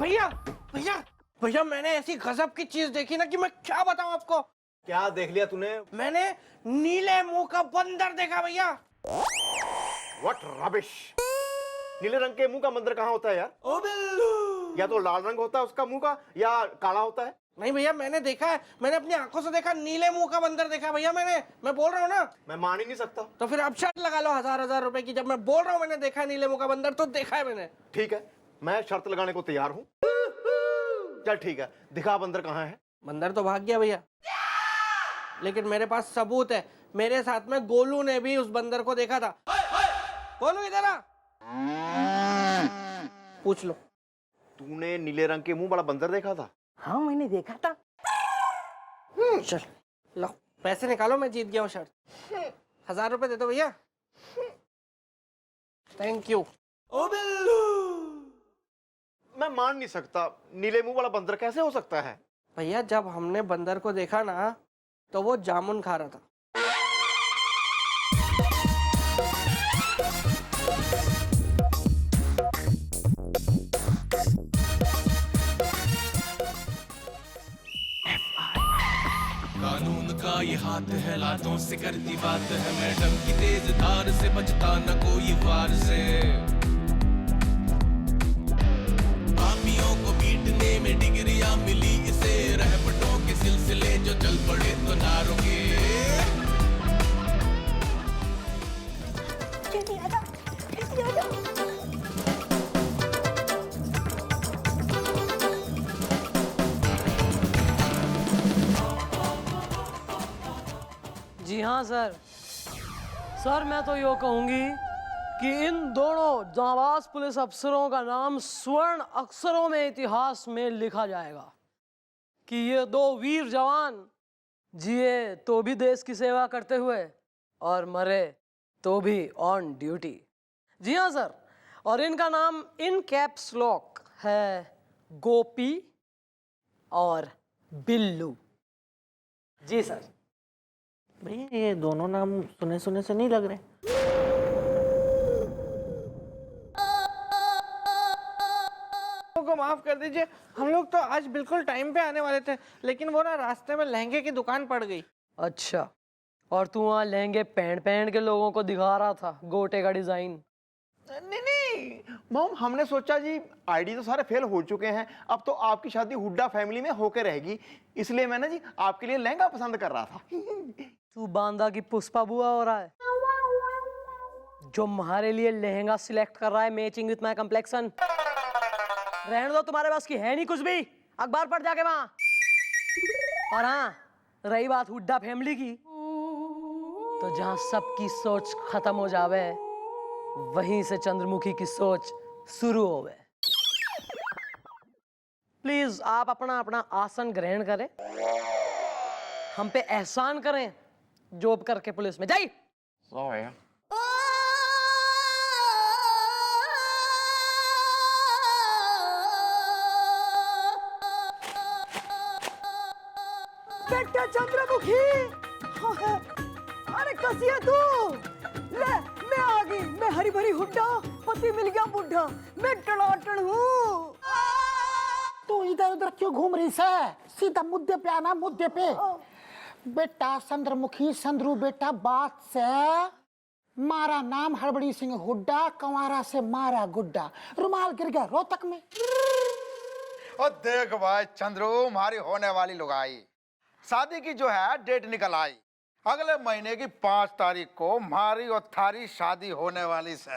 भैया भैया भैया, मैंने ऐसी गजब की चीज देखी ना कि मैं क्या बताऊं आपको। क्या देख लिया तूने? मैंने नीले मुंह का बंदर देखा भैया। What rubbish! नीले रंग के मुंह का बंदर कहाँ होता है यार? ओ बिल्लू। या तो लाल रंग होता है उसका मुंह का, या काला होता है। नहीं भैया, मैंने देखा है, मैंने अपनी आंखों से देखा, नीले मुंह का बंदर देखा भैया मैंने। मैं बोल रहा हूँ ना। मैं मान ही नहीं सकता। तो फिर आप शर्त लगा लो 1000 रुपए की। जब मैं बोल रहा हूँ मैंने देखा है नीले मुंह का बंदर, तो देखा है मैंने। ठीक है, मैं शर्त लगाने को तैयार हूँ। चल ठीक है, दिखा बंदर कहाँ है। बंदर तो भाग गया भैया, लेकिन मेरे पास सबूत है। मेरे साथ में गोलू ने भी उस बंदर को देखा था। गोलू इधर आ, पूछ लो। तूने नीले रंग के मुंह वाला बंदर देखा था? हाँ, मैंने देखा था। चल लो, पैसे निकालो, मैं जीत गया हूँ शर्त। 1000 रुपए दे दो भैया। Thank you. ओ बिल्लू। मैं मान नहीं सकता, नीले मुंह वाला बंदर कैसे हो सकता है? भैया, जब हमने बंदर को देखा ना, तो वो जामुन खा रहा था। कानून का ये हाथ है, लातों से करती बात है, मैडम की तेज धार से बचता न कोई वार से। पापियों को पीटने में डिग्रियां मिली इसे, रहमतों के सिलसिले जो चल पड़े तो ना रुके। जल्दी आ जाओ, जल्दी आ जाओ। जी हाँ सर। सर, मैं तो यो कहूंगी कि इन दोनों जांबाज पुलिस अफसरों का नाम स्वर्ण अक्षरों में इतिहास में लिखा जाएगा कि ये 2 वीर जवान जिए तो भी देश की सेवा करते हुए और मरे तो भी ऑन ड्यूटी। जी हाँ सर, और इनका नाम इन कैप्स लॉक है गोपी और बिल्लू। जी सर। भैया, ये दोनों नाम सुने सुने से नहीं लग रहे। को माफ माफ कर दीजिए, हम लोग तो आज बिल्कुल टाइम पे आने वाले थे, लेकिन वो ना रास्ते में लहंगे की दुकान पड़ गई। अच्छा, और तू वहाँ लहंगे पहन पहन के लोगों को दिखा रहा था गोटे का डिजाइन? नहीं मॉम, हमने सोचा जी आईडी तो सारे फेल हो चुके हैं, अब तो आपकी शादी हुड्डा फैमिली में होके रहेगी, इसलिए मैंने जी आपके लिए लहंगा पसंद कर रहा था। तू बांदा की पुष्पा बुआ हो रहा है जो हमारे लिए लहंगा सिलेक्ट कर रहा है मैचिंग विथ माय कम्प्लेक्शन। रहने दो, तुम्हारे पास की है नहीं कुछ भी, अखबार पढ़ जाके वहां। और हाँ, रही बात हुड्डा फैमिली की, तो जहां सबकी सोच खत्म हो जावे वहीं से चंद्रमुखी की सोच शुरू होवे। प्लीज आप अपना अपना आसन ग्रहण करें, हम पे एहसान करें, जॉब करके पुलिस में जाइए। बेटा चंद्रमुखी, अरे कसी है तू? ले मैं आ गई, मैं हरी भरी हुड्डा, पति मिल गया बुढ़ा, मैं टनाटन हूँ। तू इधर उधर क्यों घूम रही है? सीधा मुद्दे पे आना, मुद्दे पे। बेटा चंद्रमुखी संद्रू बेटा, बात से मारा नाम हड़बड़ी सिंह हुड्डा, कंवारा से मारा गुड्डा, रुमाल गिर गया रोहतक में। और देख भाई चंद्रू, हमारी होने वाली लुगाई शादी की जो है डेट निकल आई, अगले महीने की 5 तारीख को हमारी और थारी शादी होने वाली से।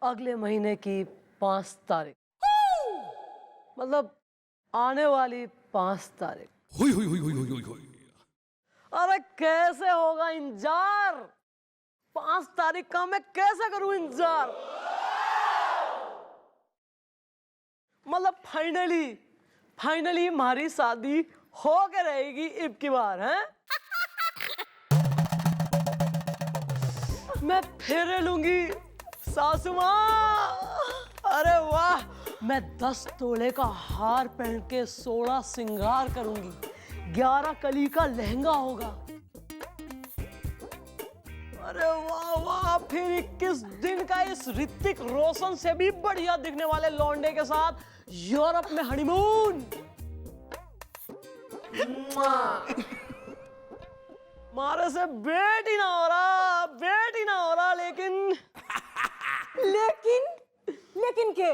अगले महीने की 5 तारीख, मतलब आने वाली 5 तारीख। अरे कैसे होगा इंतजार? 5 तारीख का मैं कैसे करूं इंतजार? मतलब फाइनली हमारी शादी हो के रहेगी इब की बार, हैं? मैं फेरे लूंगी सासू माँ। अरे वाह, मैं 10 तोले का हार पहन के 16 श्रृंगार करूंगी, 11 कली का लहंगा होगा। अरे वाह वाह, फिर 21 दिन का इस ऋतिक रोशन से भी बढ़िया दिखने वाले लौंडे के साथ यूरोप में हनीमून। मारे से बेट ही ना हो रहा, लेकिन लेकिन के